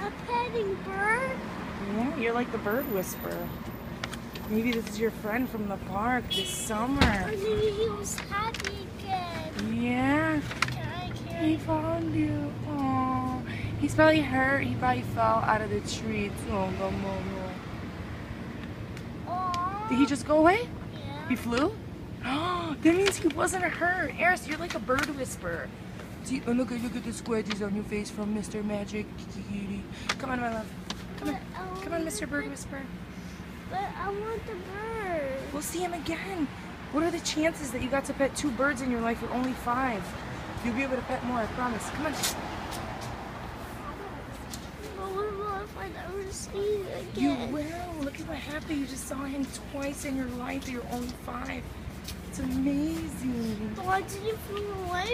a petting bird? Yeah, you're like the bird whisperer. Maybe this is your friend from the park this summer. Or maybe he was happy again. Yeah, he found you. Oh, he's probably hurt. He probably fell out of the tree. Oh, no, no, no. Aww. Did he just go away? Yeah. He flew? Oh, that means he wasn't hurt. Aris, you're like a bird whisperer. See, oh, look at the squidges on your face from Mr. Magic. Come on, my love. Come on, Mr. Bird Whisperer. But I want the bird. We'll see him again. What are the chances that you got to pet 2 birds in your life? You're only 5. You'll be able to pet more, I promise. Come on. But what if I never see it You again? will. Look at what happened. You just saw him twice in your life. You're only 5. It's amazing. Why did you flew away